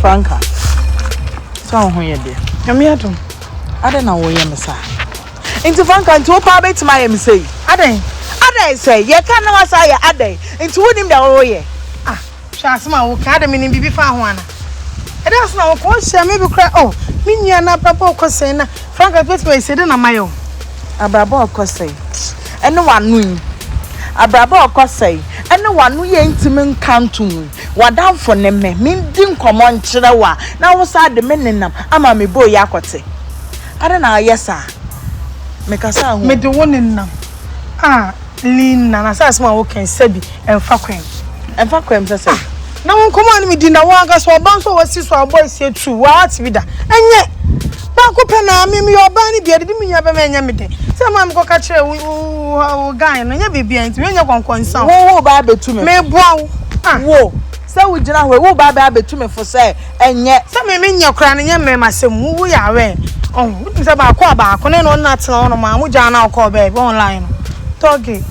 Franka. So who you there? I'm here to. I don't know where you are. Into Franka into power to my MC. I say, you can't know what I say. Into him the way. Ah, Shasma will carry me in Bibi Fawana. It does not cause maybe cry. Oh, Miniana Papa Cosena. Franka put me said in a mayo. A brabo Cosay. And no one knew. A brabo Cosay. And no one who ain't to me come to me. What down for them, mean didn't come on Chidawa. Now was I the men in them? I'm a me boy Yakote. I don't know, yes, sir. Make a sound, made the one in them. Ah, lean and as I small can Sebi and Faquem. And Faquem, I say. No one command me dinner one gas or bounce over sis or boys here true. What's with that? And yet, Banco Pena, me your bunny beard, didn't me have a man yamite. Someone go catch a guy and your baby and when you're going to consult. Whoa, Baby to me, may brown. Ah, whoa. So we don't know who Baby to me for say, and yet some mean your crown and your mamma say, who we are. Oh, it's about Quaba, Conan or not on my Mujana call baby online. Doggy.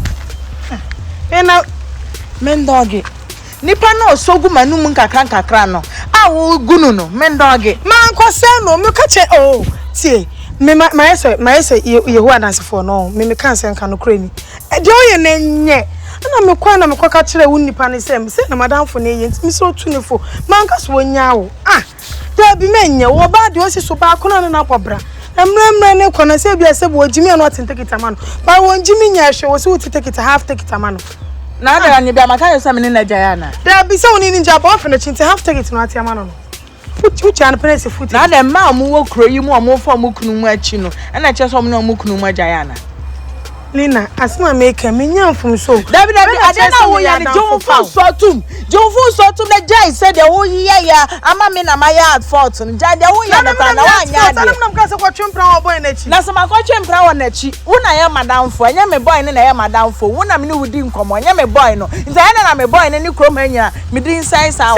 And now, men doggy. Nipano so good manumunka cranka crano. I will gununo, men doggy. Man, Cosano, me catch it. Oh, see, my essay, you want us for no, me can't send can Ukraine. A joy and yet. And I'm a quan, I'm a cockatcher, Unipani Sam, send a madame for names, Miss so 24. Mangas one yaw. Ah, there be men, or bad, you also so back on an upper bra. I'm running, can I say, I said, well, Jimmy, I'm not to take it a man. But when Jimmy Yash was to take it a half, take it a man. Now, there are my kind of salmon in a Diana. There'll be so in job orphanage to half take it to not a man. Which are penny foot. Now, the man will cry you more for Mukunuma Chino, and I just want no Mukunuma Diana. Lina, as my maker, minion from so. David, I don't know where John Fossum. John Fossum, the jay said, the whole year, I'm a man, my yard fortune. Jay, the whole year, I'm not going to watch him proud boy in it. That's my watch him proud on it. When I am madame for, I am a boy and I am madame for. When I'm new, didn't come on, I am a boy. No, if I am a boy and any cromania, me didn't say so.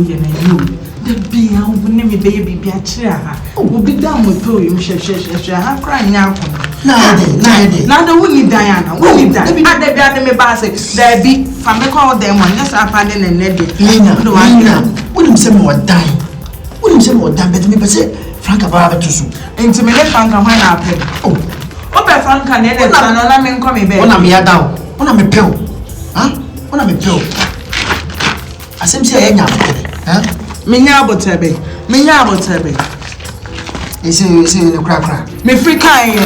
ye na you. The be how we name baby be a chair. Will be done with you, share. Have crying out. Now the winnie Diana, winnie Diana. I the other me basic. There be from the call them one. Yes, I find in a lady. Lina, wouldn't say more dying. Wouldn't say more dying, but me say Franka Baba too soon. Intimidate Franka when I pay. Oh, Franka, never come in bed. When I'm here down, when I'm a pill. Huh? When I'm a pill. I seem to say, huh? Minyabo tebe. You see the crack. Me free kind,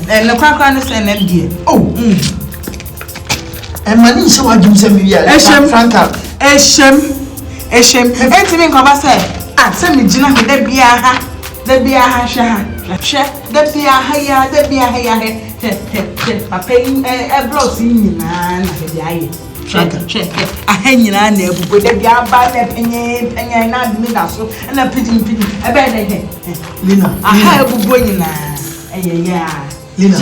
and the crack is an empty. Oh, and money so I do some years. Franka. Eshem. And to me, come say, send me Gina, there be a paying a block in Franka, a hanging on there with the gabba, and not me so, and a pigeon, a bed ahead. Lina, I have a boy in Lina, yeah,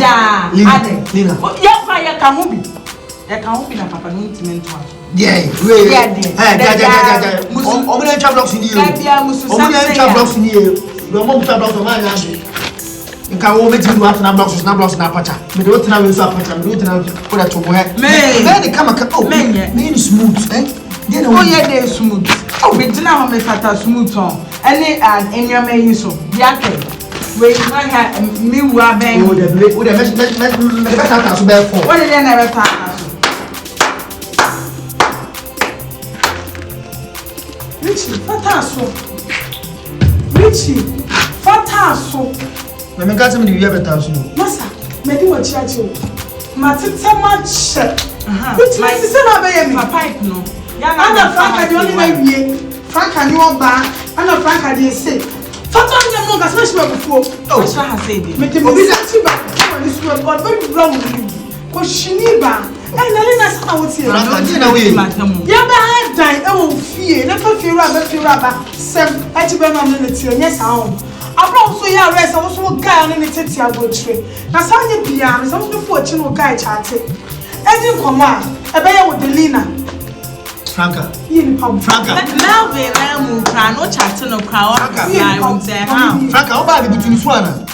fire can be. I can't be a papa mentor. Yeah, open blocks in you. Open blocks in you. The moment I block the man. You can't hold me to do after blocks, not blocks in Apacha. But what time is Apacha? Do it now. Put that to work. Man, come a mean smooth, eh? Oh, yeah, they're smooth. Oh, but now I'm a smooth on. And in your main so. Yake. Wait, I have me wabbing. Would have met what did I never talk? Richie, Fataso. Let me get some of the other thousand. Massa, maybe what church you. Matita much. Which my sister, my pipe no. Anna Franka, the only way Franka knew about, Anna Franka, they say. Fatan, you know, especially before. Oh, I have said it. Make the movie that this was but very wrong with you. Because she need back. And I didn't know what you were. Yeah, but I don't fear. Never fear rubber. Some anti-venomity. Yes, I brought so yeah, rest. I was so guy on the titty. I go trade. Now, some of the piano, some of the fortune guy chatting. As you come on, a bear with the Lina. Franka. Franka. Now, we move. No chatting no crowd. Franka, I'll buy me between Swana.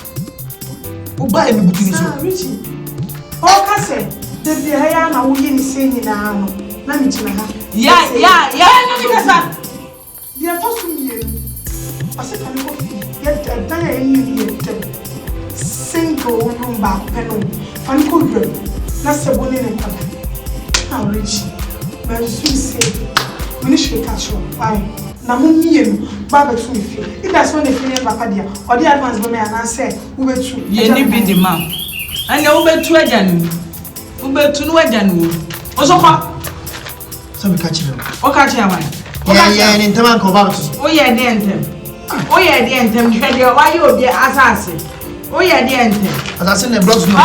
Who buy me between you? Richie. Oh, Cassie. The hair now we in saying now. Let me tell her. Yeah. They are tossing you. I said, I go get a diet single room back penal. Fanco girl. That's a one in a corner. How rich. But as you say, when you should catch your why. Namu Baba to me. If that's when they finish Bapadia or the advance women and I say, we were true. You need be the man. And you over to a Jan. Ube to no Jan. Also, some catch him. Oh, catch him. Yeah, and in Taman Cobatus. Oh, yeah, the anthem. Oh, yeah, the anthem. Why you be assassin? Oh, yeah, the anthem. As I send the blocks, no.